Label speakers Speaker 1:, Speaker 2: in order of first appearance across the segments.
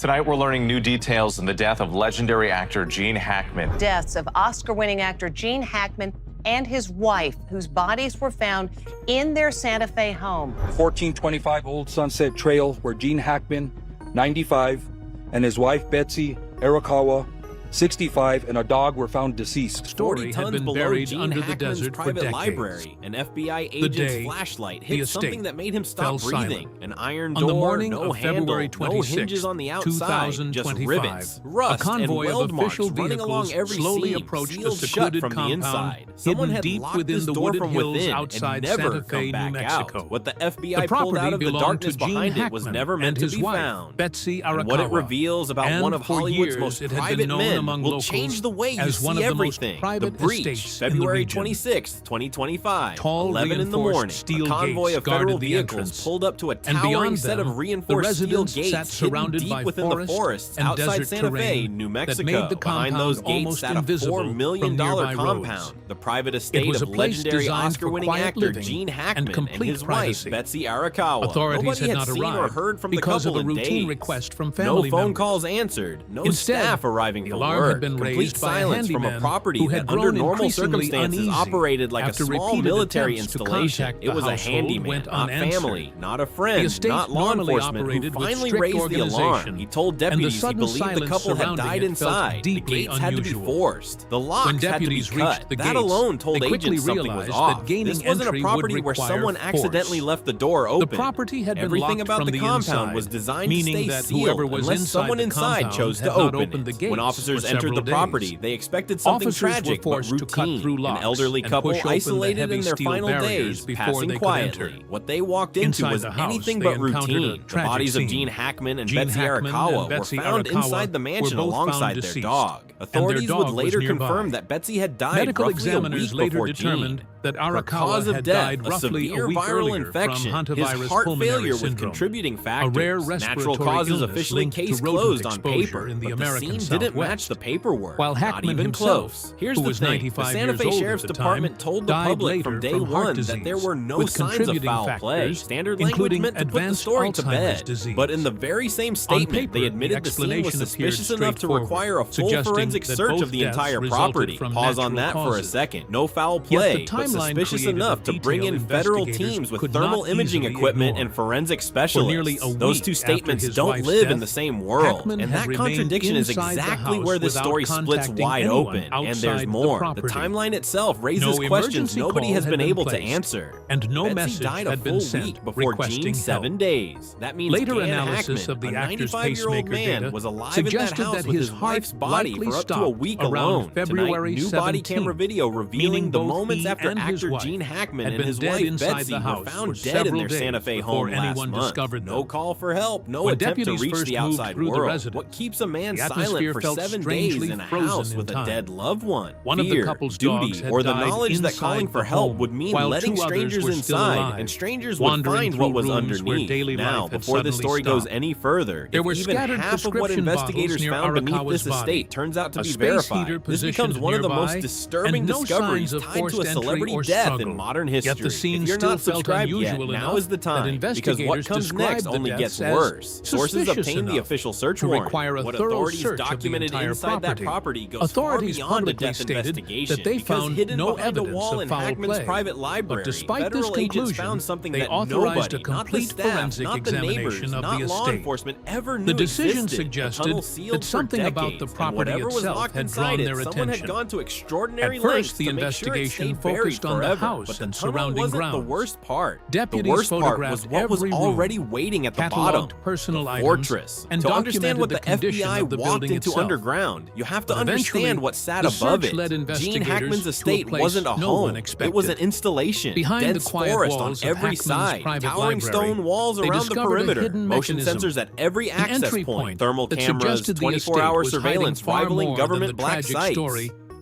Speaker 1: Tonight, we're learning new details in the death of legendary actor Gene Hackman.
Speaker 2: Deaths of Oscar-winning actor Gene Hackman and his wife, whose bodies were found in their Santa Fe home.
Speaker 3: 1425 Old Sunset Trail, where Gene Hackman, 95, and his wife Betsy Arakawa, 65, and a dog were found deceased.
Speaker 4: Story had been buried under the desert for decades.
Speaker 5: Library, an FBI agent's flashlight hit something that made him stop breathing. An iron door,
Speaker 4: on the morning
Speaker 5: no
Speaker 4: of
Speaker 5: handle,
Speaker 4: February 26,
Speaker 5: no hinges on the outside, just rivets,
Speaker 4: a
Speaker 5: rust,
Speaker 4: convoy
Speaker 5: and weld
Speaker 4: of official
Speaker 5: marks running along
Speaker 4: vehicles
Speaker 5: every
Speaker 4: slowly
Speaker 5: seam,
Speaker 4: approached
Speaker 5: sealed
Speaker 4: the
Speaker 5: shut
Speaker 4: secluded
Speaker 5: from the
Speaker 4: compound
Speaker 5: inside. Someone
Speaker 4: hidden
Speaker 5: had
Speaker 4: deep
Speaker 5: locked
Speaker 4: within
Speaker 5: this
Speaker 4: the
Speaker 5: door
Speaker 4: wooded
Speaker 5: from
Speaker 4: hills
Speaker 5: within
Speaker 4: outside
Speaker 5: and never
Speaker 4: Santa Fe,
Speaker 5: come
Speaker 4: New
Speaker 5: back
Speaker 4: Mexico.
Speaker 5: out. What the FBI pulled out of the darkness behind it was never meant to be found.
Speaker 4: Betsy Arakawa.
Speaker 5: And what it reveals about one of Hollywood's most private men will change the way you see everything. The Breach, February 26, 2025, 11 in the morning. A convoy of federal vehicles pulled up to a towering set of reinforced steel gates hidden deep within the forests outside Santa Fe, New Mexico. Behind those gates sat a $4 million compound, the private estate of legendary Oscar-winning actor Gene Hackman and his wife, Betsy Arakawa.
Speaker 4: Authorities
Speaker 5: Nobody
Speaker 4: had
Speaker 5: had
Speaker 4: not
Speaker 5: seen or
Speaker 4: arrived
Speaker 5: heard from the
Speaker 4: because of
Speaker 5: couple
Speaker 4: a
Speaker 5: in
Speaker 4: routine
Speaker 5: days.
Speaker 4: request from family
Speaker 5: No phone
Speaker 4: members.
Speaker 5: calls answered, no
Speaker 4: Instead,
Speaker 5: staff arriving
Speaker 4: the
Speaker 5: for
Speaker 4: alarm
Speaker 5: work,
Speaker 4: had been
Speaker 5: complete
Speaker 4: raised by a
Speaker 5: silence from a
Speaker 4: handyman
Speaker 5: property
Speaker 4: who
Speaker 5: that
Speaker 4: had
Speaker 5: under
Speaker 4: grown
Speaker 5: normal
Speaker 4: increasingly
Speaker 5: circumstances
Speaker 4: uneasy
Speaker 5: operated like a
Speaker 4: after
Speaker 5: small
Speaker 4: repeated
Speaker 5: military
Speaker 4: attempts to
Speaker 5: installation.
Speaker 4: contact
Speaker 5: It was
Speaker 4: the
Speaker 5: a
Speaker 4: household
Speaker 5: handyman,
Speaker 4: went
Speaker 5: not
Speaker 4: unanswered.
Speaker 5: family, not a
Speaker 4: The
Speaker 5: friend,
Speaker 4: estate
Speaker 5: not law
Speaker 4: normally
Speaker 5: enforcement, who
Speaker 4: operated with
Speaker 5: finally
Speaker 4: strict
Speaker 5: raised the alarm.
Speaker 4: organization,
Speaker 5: He told
Speaker 4: and the
Speaker 5: deputies he
Speaker 4: sudden
Speaker 5: believed the
Speaker 4: silence
Speaker 5: couple had
Speaker 4: surrounding
Speaker 5: died
Speaker 4: it felt
Speaker 5: inside. The
Speaker 4: deeply
Speaker 5: gates had to be
Speaker 4: unusual.
Speaker 5: forced. The
Speaker 4: When
Speaker 5: locks had to be
Speaker 4: deputies reached
Speaker 5: cut.
Speaker 4: the
Speaker 5: That
Speaker 4: gates,
Speaker 5: alone told
Speaker 4: they quickly
Speaker 5: agents something was
Speaker 4: realized
Speaker 5: off.
Speaker 4: that gaining
Speaker 5: This wasn't a
Speaker 4: entry
Speaker 5: property
Speaker 4: would
Speaker 5: where
Speaker 4: require
Speaker 5: someone
Speaker 4: force.
Speaker 5: accidentally left the door open.
Speaker 4: The property had been
Speaker 5: Everything
Speaker 4: locked
Speaker 5: about
Speaker 4: from
Speaker 5: the
Speaker 4: the
Speaker 5: compound
Speaker 4: inside,
Speaker 5: was designed
Speaker 4: meaning
Speaker 5: to stay
Speaker 4: that
Speaker 5: sealed
Speaker 4: whoever was
Speaker 5: unless
Speaker 4: inside
Speaker 5: someone
Speaker 4: the
Speaker 5: inside
Speaker 4: compound
Speaker 5: chose
Speaker 4: had
Speaker 5: to
Speaker 4: not
Speaker 5: open
Speaker 4: opened the
Speaker 5: it.
Speaker 4: gates
Speaker 5: When officers
Speaker 4: for
Speaker 5: entered
Speaker 4: several
Speaker 5: the property,
Speaker 4: days.
Speaker 5: they expected something
Speaker 4: Officers were
Speaker 5: tragic but
Speaker 4: forced to cut
Speaker 5: routine.
Speaker 4: through
Speaker 5: An
Speaker 4: locks
Speaker 5: elderly
Speaker 4: and
Speaker 5: couple
Speaker 4: push open the
Speaker 5: isolated
Speaker 4: heavy
Speaker 5: in their
Speaker 4: steel
Speaker 5: final
Speaker 4: barriers
Speaker 5: days,
Speaker 4: before
Speaker 5: passing
Speaker 4: they could
Speaker 5: quietly.
Speaker 4: enter.
Speaker 5: What they walked into
Speaker 4: Inside
Speaker 5: was
Speaker 4: the house,
Speaker 5: anything
Speaker 4: they
Speaker 5: but
Speaker 4: encountered a
Speaker 5: routine. The
Speaker 4: tragic
Speaker 5: bodies of
Speaker 4: scene.
Speaker 5: Gene Hackman and
Speaker 4: Gene
Speaker 5: Betsy
Speaker 4: Hackman
Speaker 5: Arakawa
Speaker 4: and Betsy
Speaker 5: were found
Speaker 4: Arakawa
Speaker 5: inside the mansion
Speaker 4: were both
Speaker 5: alongside
Speaker 4: found
Speaker 5: their
Speaker 4: deceased,
Speaker 5: dog.
Speaker 4: and their
Speaker 5: Authorities
Speaker 4: dog
Speaker 5: would
Speaker 4: was
Speaker 5: later
Speaker 4: nearby.
Speaker 5: confirm that Betsy had died
Speaker 4: Medical
Speaker 5: roughly a
Speaker 4: examiners
Speaker 5: week
Speaker 4: later
Speaker 5: before
Speaker 4: determined
Speaker 5: Gene.
Speaker 4: that
Speaker 5: Her cause
Speaker 4: Arakawa
Speaker 5: of
Speaker 4: had
Speaker 5: death,
Speaker 4: died
Speaker 5: a
Speaker 4: roughly
Speaker 5: severe
Speaker 4: a week
Speaker 5: viral
Speaker 4: earlier
Speaker 5: infection.
Speaker 4: from
Speaker 5: His
Speaker 4: hantavirus
Speaker 5: heart
Speaker 4: pulmonary
Speaker 5: failure was
Speaker 4: syndrome,
Speaker 5: contributing
Speaker 4: a
Speaker 5: factors.
Speaker 4: rare
Speaker 5: Natural
Speaker 4: respiratory
Speaker 5: causes
Speaker 4: illness
Speaker 5: officially
Speaker 4: linked to
Speaker 5: case
Speaker 4: rodent
Speaker 5: closed on
Speaker 4: exposure
Speaker 5: paper,
Speaker 4: in the
Speaker 5: but
Speaker 4: American
Speaker 5: the scene didn't
Speaker 4: Southwest.
Speaker 5: match the paperwork.
Speaker 4: While
Speaker 5: Not
Speaker 4: Hackman
Speaker 5: even
Speaker 4: himself,
Speaker 5: close. Here's
Speaker 4: who
Speaker 5: the
Speaker 4: was
Speaker 5: thing: the
Speaker 4: 95
Speaker 5: Santa
Speaker 4: years
Speaker 5: Fe
Speaker 4: old
Speaker 5: Sheriff's
Speaker 4: at the
Speaker 5: Department
Speaker 4: time,
Speaker 5: told the
Speaker 4: died
Speaker 5: public
Speaker 4: later
Speaker 5: from day
Speaker 4: from heart
Speaker 5: one
Speaker 4: disease,
Speaker 5: that there were no
Speaker 4: with
Speaker 5: signs of
Speaker 4: contributing
Speaker 5: foul play.
Speaker 4: factors,
Speaker 5: Standard language
Speaker 4: including
Speaker 5: meant to put the
Speaker 4: advanced
Speaker 5: story to
Speaker 4: Alzheimer's
Speaker 5: bed.
Speaker 4: disease.
Speaker 5: But in the very same statement,
Speaker 4: paper,
Speaker 5: they admitted
Speaker 4: the
Speaker 5: the scene was
Speaker 4: explanation appeared
Speaker 5: suspicious enough to
Speaker 4: straightforward,
Speaker 5: require a full
Speaker 4: suggesting
Speaker 5: forensic
Speaker 4: that
Speaker 5: search
Speaker 4: both
Speaker 5: of the
Speaker 4: deaths
Speaker 5: entire
Speaker 4: resulted
Speaker 5: property.
Speaker 4: from
Speaker 5: Pause on
Speaker 4: natural
Speaker 5: that for a
Speaker 4: causes.
Speaker 5: second. No foul
Speaker 4: Yet
Speaker 5: play,
Speaker 4: the
Speaker 5: but
Speaker 4: timeline
Speaker 5: suspicious
Speaker 4: created
Speaker 5: enough
Speaker 4: a
Speaker 5: to bring in
Speaker 4: detail
Speaker 5: federal
Speaker 4: investigators
Speaker 5: teams with
Speaker 4: could
Speaker 5: thermal
Speaker 4: not
Speaker 5: imaging
Speaker 4: easily
Speaker 5: equipment
Speaker 4: ignore.
Speaker 5: and forensic
Speaker 4: nearly
Speaker 5: specialists.
Speaker 4: a
Speaker 5: Those
Speaker 4: week
Speaker 5: two
Speaker 4: after
Speaker 5: statements
Speaker 4: his
Speaker 5: don't
Speaker 4: wife's
Speaker 5: live in
Speaker 4: death,
Speaker 5: the same world,
Speaker 4: Hackman
Speaker 5: and
Speaker 4: had
Speaker 5: that
Speaker 4: remained
Speaker 5: contradiction is
Speaker 4: inside the
Speaker 5: exactly
Speaker 4: house
Speaker 5: where this
Speaker 4: without
Speaker 5: story splits
Speaker 4: contacting
Speaker 5: wide
Speaker 4: anyone
Speaker 5: open. And
Speaker 4: outside
Speaker 5: there's
Speaker 4: the
Speaker 5: more. The
Speaker 4: property.
Speaker 5: timeline itself raises
Speaker 4: No
Speaker 5: questions
Speaker 4: emergency
Speaker 5: nobody
Speaker 4: call
Speaker 5: has
Speaker 4: had
Speaker 5: been
Speaker 4: been
Speaker 5: able to
Speaker 4: placed,
Speaker 5: answer.
Speaker 4: and no
Speaker 5: Betsy
Speaker 4: message
Speaker 5: died a
Speaker 4: had been
Speaker 5: full
Speaker 4: sent
Speaker 5: week before
Speaker 4: requesting
Speaker 5: Gene's 7
Speaker 4: help.
Speaker 5: days. That means
Speaker 4: Later
Speaker 5: Dan
Speaker 4: analysis
Speaker 5: Hackman,
Speaker 4: of the
Speaker 5: a
Speaker 4: actor's
Speaker 5: 95-year-old
Speaker 4: pacemaker
Speaker 5: man,
Speaker 4: data
Speaker 5: was alive
Speaker 4: suggested
Speaker 5: in that house
Speaker 4: that
Speaker 5: with
Speaker 4: his
Speaker 5: his
Speaker 4: heart
Speaker 5: wife's body
Speaker 4: likely
Speaker 5: for up to a
Speaker 4: stopped
Speaker 5: week
Speaker 4: around
Speaker 5: alone.
Speaker 4: February
Speaker 5: Tonight, new body
Speaker 4: 17th,
Speaker 5: camera video revealing
Speaker 4: meaning
Speaker 5: the
Speaker 4: both
Speaker 5: moments
Speaker 4: he
Speaker 5: after
Speaker 4: and his
Speaker 5: actor
Speaker 4: wife
Speaker 5: Gene Hackman
Speaker 4: had
Speaker 5: and
Speaker 4: been
Speaker 5: his
Speaker 4: dead
Speaker 5: wife
Speaker 4: inside
Speaker 5: Betsy
Speaker 4: the
Speaker 5: were
Speaker 4: house
Speaker 5: found
Speaker 4: for
Speaker 5: dead in
Speaker 4: several
Speaker 5: their Santa
Speaker 4: days
Speaker 5: Fe
Speaker 4: before
Speaker 5: home last
Speaker 4: anyone
Speaker 5: month.
Speaker 4: discovered
Speaker 5: No
Speaker 4: them.
Speaker 5: call for help, no
Speaker 4: When
Speaker 5: attempt to
Speaker 4: deputies
Speaker 5: reach
Speaker 4: first
Speaker 5: the
Speaker 4: moved
Speaker 5: outside
Speaker 4: through the
Speaker 5: world.
Speaker 4: residence,
Speaker 5: What keeps a man
Speaker 4: the
Speaker 5: silent
Speaker 4: atmosphere
Speaker 5: for
Speaker 4: felt
Speaker 5: 7 days
Speaker 4: strangely
Speaker 5: in a
Speaker 4: frozen
Speaker 5: house
Speaker 4: in
Speaker 5: with a
Speaker 4: time.
Speaker 5: dead loved one?
Speaker 4: One of the
Speaker 5: Fear,
Speaker 4: couple's dogs
Speaker 5: duty,
Speaker 4: had
Speaker 5: or the
Speaker 4: died
Speaker 5: knowledge that calling
Speaker 4: inside
Speaker 5: for
Speaker 4: the
Speaker 5: help
Speaker 4: home,
Speaker 5: would mean
Speaker 4: while
Speaker 5: letting
Speaker 4: two others
Speaker 5: strangers
Speaker 4: were still
Speaker 5: inside,
Speaker 4: alive,
Speaker 5: and strangers would
Speaker 4: wandering
Speaker 5: find
Speaker 4: through
Speaker 5: what was
Speaker 4: rooms where
Speaker 5: underneath.
Speaker 4: daily
Speaker 5: Now,
Speaker 4: life had
Speaker 5: before this
Speaker 4: suddenly
Speaker 5: story goes
Speaker 4: stopped.
Speaker 5: any further,
Speaker 4: There
Speaker 5: if
Speaker 4: were
Speaker 5: even
Speaker 4: scattered
Speaker 5: half of what
Speaker 4: prescription
Speaker 5: investigators
Speaker 4: bottles near
Speaker 5: found beneath
Speaker 4: Arakawa's
Speaker 5: this estate
Speaker 4: body,
Speaker 5: turns out to
Speaker 4: a
Speaker 5: be
Speaker 4: space
Speaker 5: verified,
Speaker 4: heater
Speaker 5: this becomes
Speaker 4: positioned
Speaker 5: one of the most
Speaker 4: nearby,
Speaker 5: disturbing
Speaker 4: and no
Speaker 5: discoveries
Speaker 4: signs of
Speaker 5: tied to
Speaker 4: forced
Speaker 5: a
Speaker 4: entry
Speaker 5: celebrity
Speaker 4: or
Speaker 5: death
Speaker 4: struggle.
Speaker 5: in modern
Speaker 4: Yet
Speaker 5: history.
Speaker 4: the scene
Speaker 5: If you're
Speaker 4: still
Speaker 5: not
Speaker 4: felt
Speaker 5: subscribed yet,
Speaker 4: unusual
Speaker 5: now
Speaker 4: enough
Speaker 5: is the
Speaker 4: that
Speaker 5: time, because what
Speaker 4: investigators
Speaker 5: comes next
Speaker 4: described the
Speaker 5: only
Speaker 4: deaths
Speaker 5: gets
Speaker 4: as
Speaker 5: worse. Sources
Speaker 4: suspicious
Speaker 5: obtained the
Speaker 4: enough
Speaker 5: official search
Speaker 4: to
Speaker 5: warrant.
Speaker 4: require a
Speaker 5: What
Speaker 4: thorough
Speaker 5: authorities
Speaker 4: search of the
Speaker 5: documented
Speaker 4: entire
Speaker 5: inside that
Speaker 4: property.
Speaker 5: property goes
Speaker 4: Authorities
Speaker 5: far beyond a
Speaker 4: publicly
Speaker 5: death
Speaker 4: stated
Speaker 5: investigation,
Speaker 4: that they
Speaker 5: because
Speaker 4: found
Speaker 5: hidden
Speaker 4: no
Speaker 5: behind a
Speaker 4: evidence
Speaker 5: wall
Speaker 4: of
Speaker 5: in
Speaker 4: foul
Speaker 5: Hackman's
Speaker 4: play.
Speaker 5: private library,
Speaker 4: But despite
Speaker 5: federal
Speaker 4: this
Speaker 5: agents
Speaker 4: conclusion,
Speaker 5: found something
Speaker 4: they
Speaker 5: that
Speaker 4: authorized
Speaker 5: nobody,
Speaker 4: a
Speaker 5: not the
Speaker 4: complete
Speaker 5: staff,
Speaker 4: forensic
Speaker 5: not the neighbors,
Speaker 4: examination of
Speaker 5: not
Speaker 4: the
Speaker 5: law
Speaker 4: estate.
Speaker 5: enforcement ever knew
Speaker 4: The decision
Speaker 5: existed.
Speaker 4: suggested
Speaker 5: The tunnel sealed
Speaker 4: that something
Speaker 5: for
Speaker 4: about the
Speaker 5: decades, and
Speaker 4: property
Speaker 5: whatever was
Speaker 4: itself
Speaker 5: locked
Speaker 4: had
Speaker 5: inside
Speaker 4: drawn
Speaker 5: it,
Speaker 4: their
Speaker 5: someone had
Speaker 4: attention.
Speaker 5: gone to extraordinary
Speaker 4: At
Speaker 5: lengths
Speaker 4: first, the
Speaker 5: to make sure it
Speaker 4: investigation
Speaker 5: stayed buried
Speaker 4: focused on the
Speaker 5: forever.
Speaker 4: house
Speaker 5: But the
Speaker 4: and
Speaker 5: tunnel
Speaker 4: surrounding
Speaker 5: wasn't
Speaker 4: grounds.
Speaker 5: the worst part.
Speaker 4: Deputies
Speaker 5: The worst part
Speaker 4: photographed
Speaker 5: was what was
Speaker 4: every room,
Speaker 5: already waiting at the bottom.
Speaker 4: cataloged personal
Speaker 5: the
Speaker 4: items,
Speaker 5: fortress.
Speaker 4: and
Speaker 5: To understand
Speaker 4: documented
Speaker 5: what
Speaker 4: the
Speaker 5: the
Speaker 4: condition
Speaker 5: FBI
Speaker 4: of the
Speaker 5: walked
Speaker 4: building
Speaker 5: into
Speaker 4: itself.
Speaker 5: underground, you have to
Speaker 4: But eventually,
Speaker 5: understand what sat
Speaker 4: the
Speaker 5: above
Speaker 4: search
Speaker 5: it.
Speaker 4: led
Speaker 5: Gene
Speaker 4: investigators
Speaker 5: Hackman's
Speaker 4: to a
Speaker 5: estate
Speaker 4: place
Speaker 5: wasn't a
Speaker 4: no
Speaker 5: home.
Speaker 4: one
Speaker 5: It
Speaker 4: expected.
Speaker 5: was an installation.
Speaker 4: Behind the
Speaker 5: Dense
Speaker 4: quiet
Speaker 5: forest on
Speaker 4: walls of
Speaker 5: every
Speaker 4: Hackman's
Speaker 5: side,
Speaker 4: private
Speaker 5: towering
Speaker 4: library,
Speaker 5: stone walls
Speaker 4: they
Speaker 5: around the
Speaker 4: discovered a
Speaker 5: perimeter,
Speaker 4: hidden
Speaker 5: motion
Speaker 4: mechanism,
Speaker 5: sensors at every
Speaker 4: an
Speaker 5: access
Speaker 4: entry
Speaker 5: point,
Speaker 4: point
Speaker 5: thermal
Speaker 4: that
Speaker 5: cameras,
Speaker 4: suggested the estate
Speaker 5: 24-hour
Speaker 4: was hiding
Speaker 5: surveillance
Speaker 4: far
Speaker 5: rivaling
Speaker 4: more
Speaker 5: government
Speaker 4: than the
Speaker 5: black
Speaker 4: tragic
Speaker 5: sites.
Speaker 4: story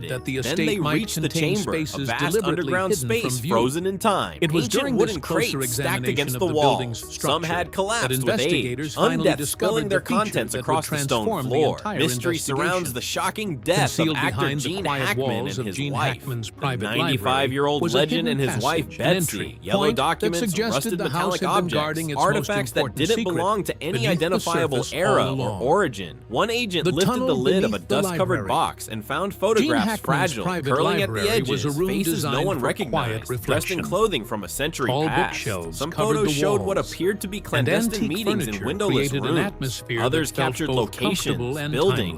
Speaker 5: deserted it.
Speaker 4: that the
Speaker 5: Then
Speaker 4: estate
Speaker 5: they
Speaker 4: might
Speaker 5: reached the
Speaker 4: contain
Speaker 5: chamber, a
Speaker 4: spaces
Speaker 5: vast
Speaker 4: deliberately
Speaker 5: underground
Speaker 4: hidden from
Speaker 5: space
Speaker 4: view.
Speaker 5: frozen in time.
Speaker 4: It was
Speaker 5: Ancient
Speaker 4: during
Speaker 5: wooden
Speaker 4: this closer
Speaker 5: crates stacked
Speaker 4: examination
Speaker 5: against
Speaker 4: of
Speaker 5: the
Speaker 4: the
Speaker 5: walls.
Speaker 4: building's
Speaker 5: Some
Speaker 4: structure
Speaker 5: had collapsed
Speaker 4: that
Speaker 5: with age.
Speaker 4: investigators finally
Speaker 5: Undeath
Speaker 4: discovered
Speaker 5: spilling
Speaker 4: the
Speaker 5: their
Speaker 4: features
Speaker 5: contents
Speaker 4: that
Speaker 5: across
Speaker 4: would
Speaker 5: the stone
Speaker 4: transform the
Speaker 5: floor.
Speaker 4: entire
Speaker 5: Mystery surrounds
Speaker 4: investigation.
Speaker 5: the shocking death of
Speaker 4: Concealed
Speaker 5: actor
Speaker 4: behind the
Speaker 5: Gene
Speaker 4: quiet
Speaker 5: Hackman
Speaker 4: walls
Speaker 5: and
Speaker 4: of
Speaker 5: his
Speaker 4: Gene
Speaker 5: wife.
Speaker 4: Hackman's
Speaker 5: The
Speaker 4: private library
Speaker 5: 95-year-old
Speaker 4: was a
Speaker 5: legend
Speaker 4: hidden
Speaker 5: and his wife
Speaker 4: passage, an
Speaker 5: Betsy.
Speaker 4: entry
Speaker 5: Yellow
Speaker 4: point that
Speaker 5: documents,
Speaker 4: suggested
Speaker 5: rusted
Speaker 4: the house
Speaker 5: metallic
Speaker 4: had been guarding
Speaker 5: objects,
Speaker 4: its most
Speaker 5: artifacts that
Speaker 4: important
Speaker 5: didn't
Speaker 4: secret
Speaker 5: belong to any
Speaker 4: beneath the
Speaker 5: identifiable
Speaker 4: surface
Speaker 5: era
Speaker 4: all
Speaker 5: or
Speaker 4: along.
Speaker 5: origin. One agent
Speaker 4: The
Speaker 5: lifted the
Speaker 4: tunnel
Speaker 5: lid of a
Speaker 4: beneath the
Speaker 5: dust-covered
Speaker 4: library.
Speaker 5: box and found
Speaker 4: Gene
Speaker 5: photographs
Speaker 4: Hackman's
Speaker 5: fragile,
Speaker 4: private
Speaker 5: curling at the
Speaker 4: library was
Speaker 5: edges,
Speaker 4: a room
Speaker 5: faces no
Speaker 4: designed
Speaker 5: one
Speaker 4: for quiet
Speaker 5: recognized, dressed in
Speaker 4: reflection.
Speaker 5: clothing from a century
Speaker 4: Tall
Speaker 5: past.
Speaker 4: bookshelves
Speaker 5: Some
Speaker 4: covered
Speaker 5: photos
Speaker 4: the
Speaker 5: showed what
Speaker 4: walls,
Speaker 5: appeared to be
Speaker 4: and
Speaker 5: clandestine
Speaker 4: antique
Speaker 5: meetings in
Speaker 4: furniture
Speaker 5: windowless
Speaker 4: created an
Speaker 5: rooms.
Speaker 4: atmosphere
Speaker 5: Others
Speaker 4: that felt
Speaker 5: captured
Speaker 4: both
Speaker 5: locations,
Speaker 4: comfortable and
Speaker 5: buildings,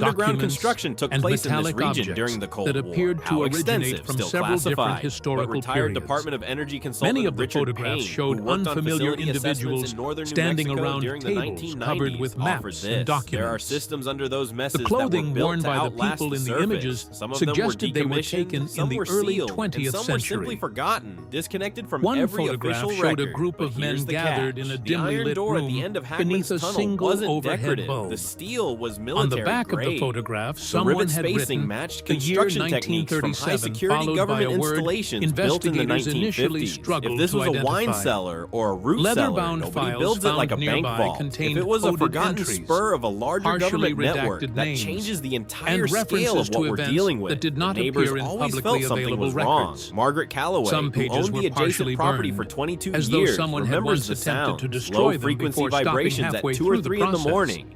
Speaker 5: Underground
Speaker 4: documents,
Speaker 5: construction took
Speaker 4: and
Speaker 5: place in this
Speaker 4: metallic
Speaker 5: region
Speaker 4: objects
Speaker 5: during the Cold
Speaker 4: that
Speaker 5: War.
Speaker 4: appeared to
Speaker 5: How
Speaker 4: originate
Speaker 5: extensive,
Speaker 4: from
Speaker 5: still
Speaker 4: several different
Speaker 5: classified,
Speaker 4: historical
Speaker 5: but retired
Speaker 4: periods.
Speaker 5: Department of Energy consultant
Speaker 4: Many of the
Speaker 5: Richard
Speaker 4: photographs
Speaker 5: Payne,
Speaker 4: showed
Speaker 5: who worked on
Speaker 4: unfamiliar
Speaker 5: facility assessments
Speaker 4: individuals
Speaker 5: in northern New
Speaker 4: standing
Speaker 5: Mexico
Speaker 4: around
Speaker 5: during the
Speaker 4: tables
Speaker 5: 1990s,
Speaker 4: covered with
Speaker 5: offered
Speaker 4: maps and
Speaker 5: this.
Speaker 4: documents.
Speaker 5: There are systems under those messes
Speaker 4: The clothing
Speaker 5: that were built
Speaker 4: worn
Speaker 5: to
Speaker 4: by the
Speaker 5: outlast
Speaker 4: people in the
Speaker 5: surface.
Speaker 4: images
Speaker 5: Some of them were
Speaker 4: suggested they were
Speaker 5: decommissioned,
Speaker 4: taken
Speaker 5: some
Speaker 4: in the
Speaker 5: were
Speaker 4: early
Speaker 5: sealed,
Speaker 4: 20th
Speaker 5: and some were simply
Speaker 4: century.
Speaker 5: forgotten, disconnected from
Speaker 4: One
Speaker 5: every
Speaker 4: photograph
Speaker 5: official
Speaker 4: showed
Speaker 5: record.
Speaker 4: a group
Speaker 5: But
Speaker 4: of men
Speaker 5: here's the
Speaker 4: gathered
Speaker 5: catch.
Speaker 4: in a
Speaker 5: The
Speaker 4: dimly
Speaker 5: iron
Speaker 4: lit
Speaker 5: door at
Speaker 4: room
Speaker 5: the end of Hackman's
Speaker 4: beneath a
Speaker 5: tunnel
Speaker 4: single
Speaker 5: wasn't
Speaker 4: overhead
Speaker 5: decorative.
Speaker 4: bulb.
Speaker 5: The steel was
Speaker 4: On
Speaker 5: military
Speaker 4: the back of the
Speaker 5: grade.
Speaker 4: photograph,
Speaker 5: The
Speaker 4: someone
Speaker 5: rivet
Speaker 4: had
Speaker 5: spacing
Speaker 4: written
Speaker 5: matched
Speaker 4: the year
Speaker 5: construction techniques from
Speaker 4: 1937,
Speaker 5: high-security
Speaker 4: followed by
Speaker 5: government
Speaker 4: a word
Speaker 5: installations built in the
Speaker 4: investigators initially
Speaker 5: 1950s.
Speaker 4: struggled
Speaker 5: If this
Speaker 4: to
Speaker 5: was a wine
Speaker 4: identify.
Speaker 5: cellar or a root cellar,
Speaker 4: Leather-bound
Speaker 5: nobody
Speaker 4: files
Speaker 5: builds it like a
Speaker 4: found
Speaker 5: bank
Speaker 4: nearby
Speaker 5: vault. If
Speaker 4: contained
Speaker 5: it was a
Speaker 4: coded
Speaker 5: forgotten
Speaker 4: entries,
Speaker 5: spur of a larger
Speaker 4: partially
Speaker 5: government network,
Speaker 4: redacted
Speaker 5: that
Speaker 4: names,
Speaker 5: changes the entire
Speaker 4: and
Speaker 5: scale
Speaker 4: references
Speaker 5: of what
Speaker 4: to
Speaker 5: we're
Speaker 4: events
Speaker 5: dealing with.
Speaker 4: that did not
Speaker 5: The neighbors
Speaker 4: appear in
Speaker 5: always
Speaker 4: publicly
Speaker 5: felt something
Speaker 4: available
Speaker 5: was wrong.
Speaker 4: records.
Speaker 5: Margaret Calloway,
Speaker 4: Some
Speaker 5: who
Speaker 4: pages
Speaker 5: owned
Speaker 4: were
Speaker 5: the
Speaker 4: partially
Speaker 5: adjacent property
Speaker 4: burned,
Speaker 5: for 22
Speaker 4: as though
Speaker 5: years,
Speaker 4: someone had
Speaker 5: remembers
Speaker 4: once
Speaker 5: the
Speaker 4: attempted
Speaker 5: sound.
Speaker 4: to destroy them
Speaker 5: Low-frequency
Speaker 4: before stopping
Speaker 5: vibrations at
Speaker 4: halfway
Speaker 5: 2 or
Speaker 4: through the
Speaker 5: 3 in the
Speaker 4: process.
Speaker 5: morning.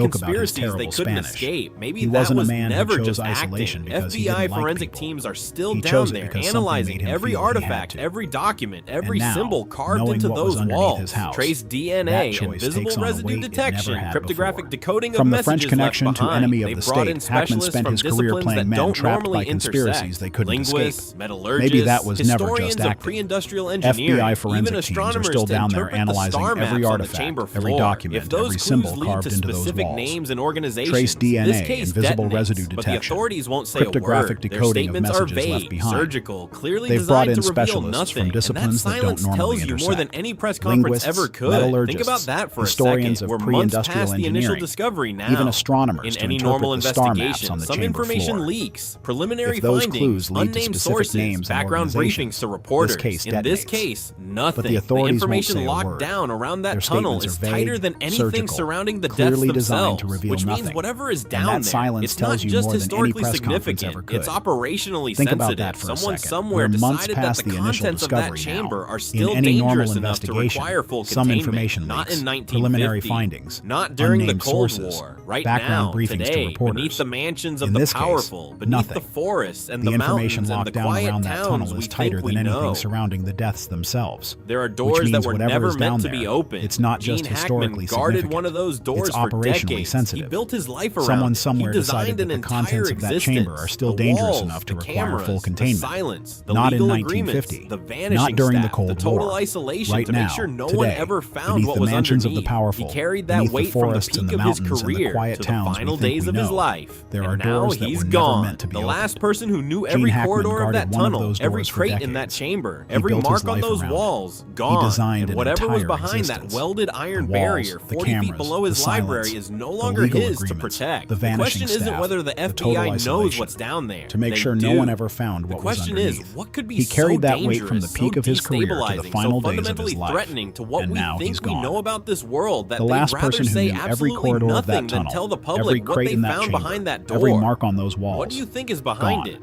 Speaker 6: joke about his
Speaker 5: conspiracies they
Speaker 6: terrible
Speaker 5: couldn't
Speaker 6: Spanish.
Speaker 5: escape. Maybe
Speaker 6: He
Speaker 5: that
Speaker 6: wasn't a
Speaker 5: was
Speaker 6: man who
Speaker 5: never
Speaker 6: chose
Speaker 5: just
Speaker 6: isolation
Speaker 5: acting.
Speaker 6: because he
Speaker 5: FBI
Speaker 6: didn't like
Speaker 5: forensic
Speaker 6: people.
Speaker 5: teams are still
Speaker 6: He
Speaker 5: down
Speaker 6: chose it
Speaker 5: there
Speaker 6: because something
Speaker 5: analyzing
Speaker 6: made him
Speaker 5: every
Speaker 6: feel he had
Speaker 5: artifact,
Speaker 6: to.
Speaker 5: every document, every
Speaker 6: And now,
Speaker 5: symbol carved
Speaker 6: knowing
Speaker 5: into
Speaker 6: what was
Speaker 5: those
Speaker 6: underneath
Speaker 5: walls.
Speaker 6: his house,
Speaker 5: Trace
Speaker 6: that
Speaker 5: DNA,
Speaker 6: choice
Speaker 5: invisible
Speaker 6: takes on a
Speaker 5: residue
Speaker 6: weight it never
Speaker 5: detection,
Speaker 6: had
Speaker 5: cryptographic
Speaker 6: before.
Speaker 5: decoding
Speaker 6: From
Speaker 5: of
Speaker 6: the French
Speaker 5: messages
Speaker 6: connection
Speaker 5: left
Speaker 6: to
Speaker 5: behind.
Speaker 6: enemy of
Speaker 5: They
Speaker 6: the
Speaker 5: brought
Speaker 6: state,
Speaker 5: in
Speaker 6: Hackman
Speaker 5: specialists
Speaker 6: spent
Speaker 5: from
Speaker 6: his career
Speaker 5: disciplines
Speaker 6: playing
Speaker 5: that
Speaker 6: men
Speaker 5: don't
Speaker 6: trapped
Speaker 5: normally
Speaker 6: by conspiracies
Speaker 5: intersect.
Speaker 6: they couldn't
Speaker 5: Linguists,
Speaker 6: escape.
Speaker 5: metallurgists,
Speaker 6: Maybe that was never
Speaker 5: historians
Speaker 6: just
Speaker 5: of
Speaker 6: acting.
Speaker 5: pre-industrial engineering,
Speaker 6: FBI
Speaker 5: even
Speaker 6: forensic teams are
Speaker 5: astronomers
Speaker 6: still
Speaker 5: to
Speaker 6: down there
Speaker 5: interpret the
Speaker 6: analyzing
Speaker 5: star
Speaker 6: every
Speaker 5: maps on the
Speaker 6: artifact,
Speaker 5: chamber
Speaker 6: every
Speaker 5: floor.
Speaker 6: document,
Speaker 5: If those
Speaker 6: every
Speaker 5: clues
Speaker 6: symbol
Speaker 5: lead
Speaker 6: carved
Speaker 5: to
Speaker 6: into those
Speaker 5: specific
Speaker 6: walls.
Speaker 5: names and organizations,
Speaker 6: Trace DNA,
Speaker 5: this case
Speaker 6: invisible
Speaker 5: detonates,
Speaker 6: residue
Speaker 5: but the
Speaker 6: detection,
Speaker 5: authorities won't say a
Speaker 6: cryptographic
Speaker 5: word. Their
Speaker 6: decoding of
Speaker 5: statements are
Speaker 6: messages left
Speaker 5: vague,
Speaker 6: behind.
Speaker 5: surgical, clearly
Speaker 6: They've brought
Speaker 5: designed
Speaker 6: in
Speaker 5: to reveal
Speaker 6: specialists from
Speaker 5: nothing,
Speaker 6: disciplines
Speaker 5: and
Speaker 6: that
Speaker 5: that
Speaker 6: don't
Speaker 5: silence
Speaker 6: normally
Speaker 5: tells you more than
Speaker 6: intersect.
Speaker 5: any press conference
Speaker 6: Linguists,
Speaker 5: ever could.
Speaker 6: metallurgists,
Speaker 5: Think about that for a
Speaker 6: historians
Speaker 5: second.
Speaker 6: of
Speaker 5: We're months
Speaker 6: pre-industrial
Speaker 5: past the initial
Speaker 6: engineering,
Speaker 5: discovery now.
Speaker 6: even astronomers
Speaker 5: In
Speaker 6: to
Speaker 5: any
Speaker 6: interpret
Speaker 5: normal
Speaker 6: the star maps
Speaker 5: investigation,
Speaker 6: on the
Speaker 5: some
Speaker 6: chamber
Speaker 5: information
Speaker 6: floor.
Speaker 5: leaks, preliminary
Speaker 6: If those
Speaker 5: findings,
Speaker 6: clues lead to
Speaker 5: unnamed
Speaker 6: specific
Speaker 5: sources,
Speaker 6: names and
Speaker 5: background briefings
Speaker 6: organizations,
Speaker 5: to reporters.
Speaker 6: this case
Speaker 5: In this
Speaker 6: detonates.
Speaker 5: case, nothing.
Speaker 6: But the authorities
Speaker 5: information
Speaker 6: won't say a
Speaker 5: locked
Speaker 6: word.
Speaker 5: down around that
Speaker 6: Their
Speaker 5: tunnel
Speaker 6: statements
Speaker 5: is
Speaker 6: are vague,
Speaker 5: tighter than anything
Speaker 6: surgical,
Speaker 5: surrounding the
Speaker 6: clearly
Speaker 5: deaths
Speaker 6: designed
Speaker 5: themselves,
Speaker 6: to reveal
Speaker 5: which means
Speaker 6: nothing.
Speaker 5: whatever is
Speaker 6: And
Speaker 5: down
Speaker 6: that
Speaker 5: there,
Speaker 6: silence
Speaker 5: it's
Speaker 6: tells
Speaker 5: not
Speaker 6: you
Speaker 5: just
Speaker 6: more than any
Speaker 5: historically
Speaker 6: press conference
Speaker 5: significant,
Speaker 6: ever could.
Speaker 5: it's operational. operationally
Speaker 6: Think about
Speaker 5: sensitive.
Speaker 6: that for a
Speaker 5: Someone
Speaker 6: second.
Speaker 5: somewhere
Speaker 6: We're months
Speaker 5: decided that
Speaker 6: past
Speaker 5: the
Speaker 6: the initial
Speaker 5: contents of that
Speaker 6: discovery
Speaker 5: chamber
Speaker 6: now.
Speaker 5: are still
Speaker 6: In any normal
Speaker 5: dangerous enough to
Speaker 6: investigation,
Speaker 5: require full
Speaker 6: some
Speaker 5: containment.
Speaker 6: information
Speaker 5: Not
Speaker 6: leaks,
Speaker 5: in 1950,
Speaker 6: preliminary findings,
Speaker 5: not during the
Speaker 6: unnamed
Speaker 5: Cold
Speaker 6: sources,
Speaker 5: War, right
Speaker 6: background
Speaker 5: now,
Speaker 6: briefings
Speaker 5: today,
Speaker 6: to reporters.
Speaker 5: beneath the mansions of
Speaker 6: In
Speaker 5: the
Speaker 6: this case,
Speaker 5: powerful, beneath
Speaker 6: nothing.
Speaker 5: the forests and
Speaker 6: The
Speaker 5: the
Speaker 6: information
Speaker 5: mountains and
Speaker 6: locked
Speaker 5: the
Speaker 6: down
Speaker 5: quiet
Speaker 6: around that
Speaker 5: towns
Speaker 6: tunnel
Speaker 5: we
Speaker 6: is tighter
Speaker 5: think
Speaker 6: than
Speaker 5: we
Speaker 6: anything
Speaker 5: know.
Speaker 6: surrounding the deaths themselves.
Speaker 5: There are
Speaker 6: Which
Speaker 5: doors
Speaker 6: means
Speaker 5: that were
Speaker 6: whatever
Speaker 5: never
Speaker 6: is down
Speaker 5: meant to
Speaker 6: there,
Speaker 5: be open.
Speaker 6: it's not just
Speaker 5: Gene
Speaker 6: historically
Speaker 5: Hackman guarded
Speaker 6: significant.
Speaker 5: one of those doors
Speaker 6: It's
Speaker 5: for
Speaker 6: operationally
Speaker 5: decades.
Speaker 6: sensitive.
Speaker 5: He built his life around
Speaker 6: Someone
Speaker 5: it.
Speaker 6: somewhere
Speaker 5: He
Speaker 6: decided
Speaker 5: designed
Speaker 6: that
Speaker 5: an
Speaker 6: the
Speaker 5: entire
Speaker 6: contents of that
Speaker 5: existence.
Speaker 6: chamber are still
Speaker 5: The
Speaker 6: dangerous
Speaker 5: walls,
Speaker 6: enough to
Speaker 5: the
Speaker 6: require
Speaker 5: cameras,
Speaker 6: full
Speaker 5: the
Speaker 6: containment.
Speaker 5: silence, the
Speaker 6: Not in
Speaker 5: legal agreements,
Speaker 6: 1950.
Speaker 5: the vanishing
Speaker 6: Not during the
Speaker 5: staff,
Speaker 6: Cold
Speaker 5: the total
Speaker 6: War.
Speaker 5: isolation
Speaker 6: Right
Speaker 5: to
Speaker 6: now,
Speaker 5: make sure no
Speaker 6: today,
Speaker 5: one ever found
Speaker 6: beneath
Speaker 5: what
Speaker 6: the
Speaker 5: was
Speaker 6: mansions
Speaker 5: underneath.
Speaker 6: of the powerful,
Speaker 5: He carried that
Speaker 6: beneath the
Speaker 5: weight from the
Speaker 6: forests and
Speaker 5: peak
Speaker 6: the
Speaker 5: of his
Speaker 6: mountains and the
Speaker 5: career
Speaker 6: quiet
Speaker 5: to the
Speaker 6: towns we
Speaker 5: final
Speaker 6: think
Speaker 5: days
Speaker 6: we
Speaker 5: of his
Speaker 6: know.
Speaker 5: life.
Speaker 6: There are
Speaker 5: And now
Speaker 6: doors that
Speaker 5: he's
Speaker 6: were never
Speaker 5: gone.
Speaker 6: meant to be
Speaker 5: The last
Speaker 6: opened.
Speaker 5: person who knew
Speaker 6: Gene
Speaker 5: every
Speaker 6: Hackman
Speaker 5: corridor of
Speaker 6: guarded
Speaker 5: that
Speaker 6: one of
Speaker 5: tunnel,
Speaker 6: those
Speaker 5: every
Speaker 6: doors for
Speaker 5: crate in that
Speaker 6: decades.
Speaker 5: chamber,
Speaker 6: He
Speaker 5: every
Speaker 6: built his
Speaker 5: mark on
Speaker 6: life
Speaker 5: those
Speaker 6: around it.
Speaker 5: walls,
Speaker 6: He
Speaker 5: gone.
Speaker 6: designed
Speaker 5: And
Speaker 6: an
Speaker 5: whatever was
Speaker 6: entire
Speaker 5: behind that
Speaker 6: existence.
Speaker 5: welded iron
Speaker 6: The walls,
Speaker 5: barrier
Speaker 6: the
Speaker 5: 40 feet
Speaker 6: cameras,
Speaker 5: below his
Speaker 6: the
Speaker 5: library
Speaker 6: silence,
Speaker 5: is no
Speaker 6: the
Speaker 5: longer
Speaker 6: legal
Speaker 5: his to
Speaker 6: agreements,
Speaker 5: protect.
Speaker 6: the
Speaker 5: The
Speaker 6: vanishing
Speaker 5: question isn't
Speaker 6: staff,
Speaker 5: whether the
Speaker 6: the total
Speaker 5: FBI knows
Speaker 6: isolation.
Speaker 5: what's down there.
Speaker 6: To make
Speaker 5: They
Speaker 6: sure
Speaker 5: do.
Speaker 6: no one ever found
Speaker 5: The
Speaker 6: what was
Speaker 5: question is,
Speaker 6: underneath.
Speaker 5: what could be
Speaker 6: He carried
Speaker 5: so
Speaker 6: that weight from the
Speaker 5: dangerous,
Speaker 6: peak
Speaker 5: so
Speaker 6: of his career to the
Speaker 5: destabilizing,
Speaker 6: final
Speaker 5: so
Speaker 6: days of his
Speaker 5: fundamentally
Speaker 6: life.
Speaker 5: threatening to what
Speaker 6: And
Speaker 5: we
Speaker 6: now he's
Speaker 5: think we
Speaker 6: gone.
Speaker 5: know about this world that
Speaker 6: The
Speaker 5: they'd
Speaker 6: last
Speaker 5: rather
Speaker 6: person who
Speaker 5: say
Speaker 6: knew every
Speaker 5: absolutely
Speaker 6: corridor of
Speaker 5: nothing
Speaker 6: that
Speaker 5: than
Speaker 6: tunnel,
Speaker 5: tell the
Speaker 6: every
Speaker 5: public what
Speaker 6: crate
Speaker 5: they
Speaker 6: in that
Speaker 5: found
Speaker 6: chamber,
Speaker 5: behind that door.
Speaker 6: every mark on those walls.
Speaker 5: What do you think is behind
Speaker 6: Gone.
Speaker 5: it?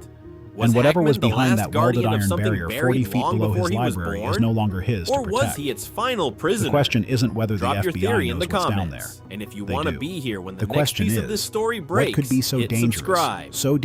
Speaker 5: Was
Speaker 6: And whatever was
Speaker 5: Hackman the
Speaker 6: behind
Speaker 5: last
Speaker 6: that welded
Speaker 5: guardian of
Speaker 6: iron
Speaker 5: something
Speaker 6: barrier 40
Speaker 5: buried
Speaker 6: feet
Speaker 5: long
Speaker 6: below
Speaker 5: before
Speaker 6: his
Speaker 5: he was
Speaker 6: library
Speaker 5: born?
Speaker 6: is no longer his
Speaker 5: Or
Speaker 6: to
Speaker 5: was
Speaker 6: protect.
Speaker 5: he its final prisoner?
Speaker 6: The question isn't whether the
Speaker 5: Drop your
Speaker 6: FBI
Speaker 5: theory in
Speaker 6: knows
Speaker 5: the
Speaker 6: what's down there.
Speaker 5: comments. And if you
Speaker 6: They
Speaker 5: want to
Speaker 6: do.
Speaker 5: be here when the
Speaker 6: The
Speaker 5: next
Speaker 6: question
Speaker 5: piece
Speaker 6: is,
Speaker 5: of this story breaks,
Speaker 6: what could be so
Speaker 5: hit
Speaker 6: dangerous,
Speaker 5: subscribe.
Speaker 6: so